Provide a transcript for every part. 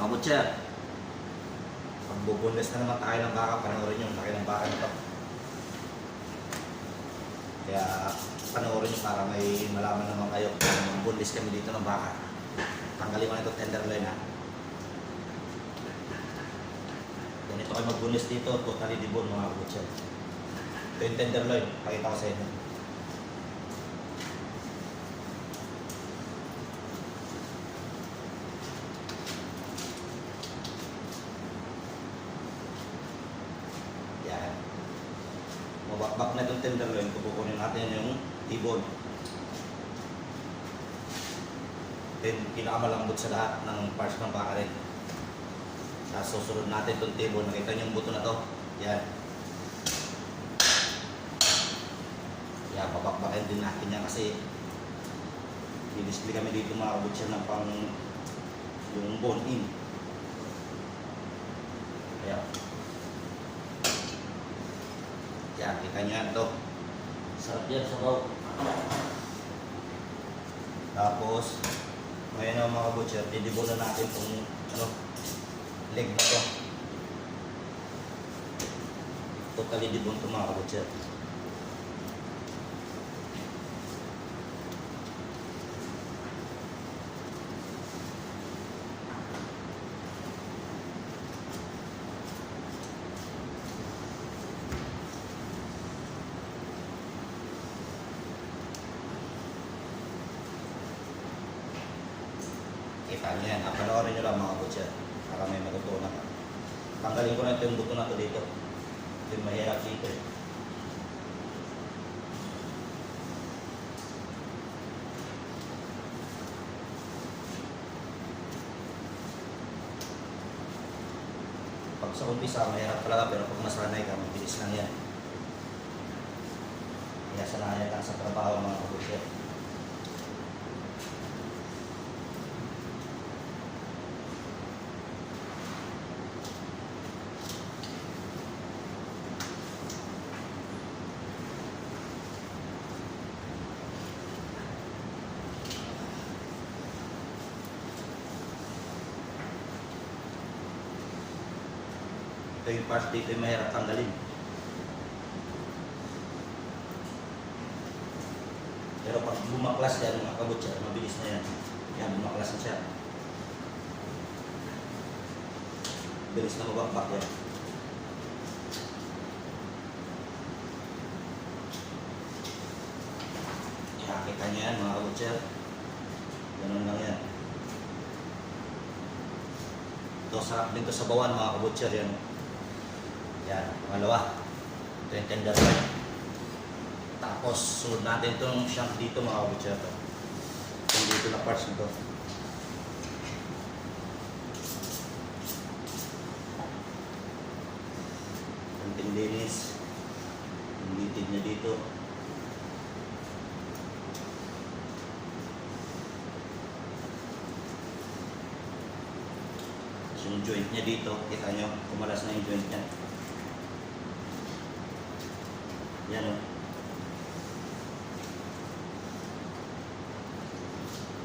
Mga kabutcher, magbubundes na naman tayo ng baka. Panoorin yung laki ng baka nito. Kaya panoorin nyo para may malaman naman kayo kung bundes kami dito ng baka. Tanggalin mo na ito tenderloin ha. Ganito kayo magbundes dito, totally debone mga kabutcher. Ito yung tenderloin, pakita ko sa inyo. Yan. Mabakbak na itong tenderloin, kukunin natin yung debone. Then pinakamalambot sa lahat ng parts ng baka rin. Tapos susunod natin itong debone. Nakita nyo yung buto na to. Yan. Yan, babakbakin din natin yan kasi dinisplay kami dito mga kabutcher ng pang yung bone in. Ayan. Yan, kita nyo yan ito. Sarap yan sa baw. Tapos ngayon na mga kabutcher, didibon na natin itong leg na to. Totally dibon ito mga kabutcher. Kita nyo yan. Panoorin nyo lang mga kabutcher para may matutunan ka. Tanggalin ko na ito yung buto na ito dito. Ito yung mahirap dito eh. Pag sa umpisa, mahirap talaga pero pag nasanay ka, mabilis lang yan. Kaya sanayan lang sa trabaho mga kabutcher. Ito yung part dito yung mahirap tanggalin. Pero pag bumaklas yan mga kabutcher, mabilis na yan. Yan, bumaklas na siya. Bilis na mabakbak yan. Kita nyo yan mga kabutcher. Ganun lang yan. Ito, sarap din ito sa bawan mga kabutcher yan. Yan, pangalawa. Ito yung tenderloin. Tapos, sunod natin itong shank dito mga kabutcher. Itong dito na parts nito. Konting linis. Yung litid niya dito. Yung joint niya dito, kita nyo, kumalas na yung joint niya. Yan o.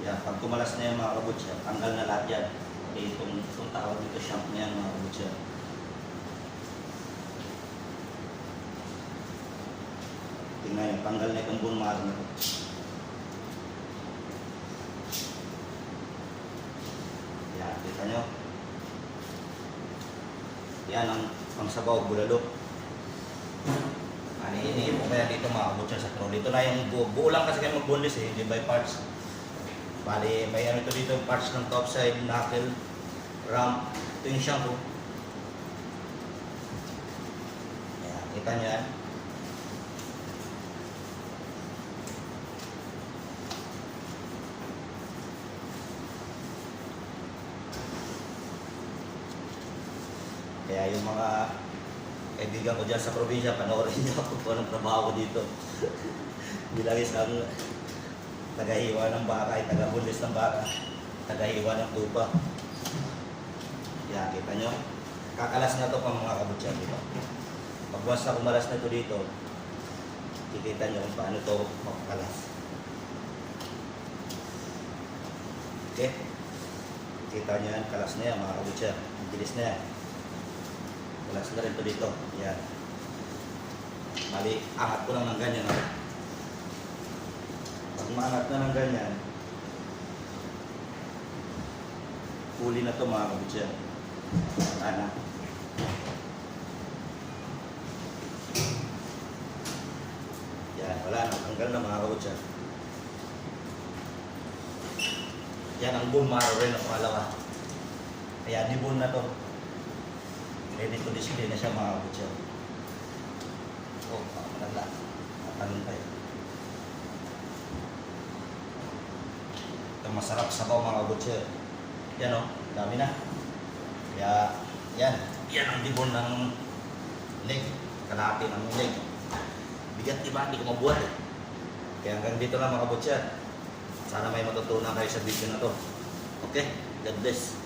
Yan, pag kumalas na yung mga kabutcher, tanggal na lahat yan. Okay, itong tawag dito, shank na yan mga kabutcher. Tingnan nyo, tanggal na itong bone marrow na ito. Yan, kita nyo. Yan ang pangsabaw, bulalo. Inihin mo kaya dito mga kabutcher sa troll. Dito na yung buo lang kasi kayo mag-boneless eh, hindi by parts. Bali, may ano ito dito, parts ng top side, knuckle, rump. Ito yung shank ko. Ayan, kita nyo yan. Kaya yung mga kaibigan ko dyan sa probinsya, panoorin niyo ako kung anong trabaho ko dito. Bilang isang tagahiwa ng baka, taga-bunlis ng baka, tagahiwa ng tupa. Yan, kita nyo. Kakalas na ito pang mga kabutcher dito. Pag once na kumalas na ito dito, kikita nyo kung paano ito makakalas. Okay? Kita niyo yan, kalas na yan mga kabutcher. Ang bilis na yan. Kalas na rin to dito. Yan. Mali, angat ko lang ng ganyan. Oh. Pag maangat na ng ganyan, huli na to mga kabutcher. Ana. Yan, wala na. Tanggal na mga kabutcher. Yan ang bone marrow rin ang pangalawa. Kaya nibon na to. Ready to display na siya mga kabutcher. Oh, maganda. Matanong tayo. Ito masarap sabaw mga kabutcher. Yan o, dami na. Kaya, yan. Yan ang dibon ng leg. Kalahati ng leg. Bigat iba, hindi ko mabuhat eh. Kaya hanggang dito lang mga kabutcher. Sana may matutunan kayo sa video na to. Okay? God bless.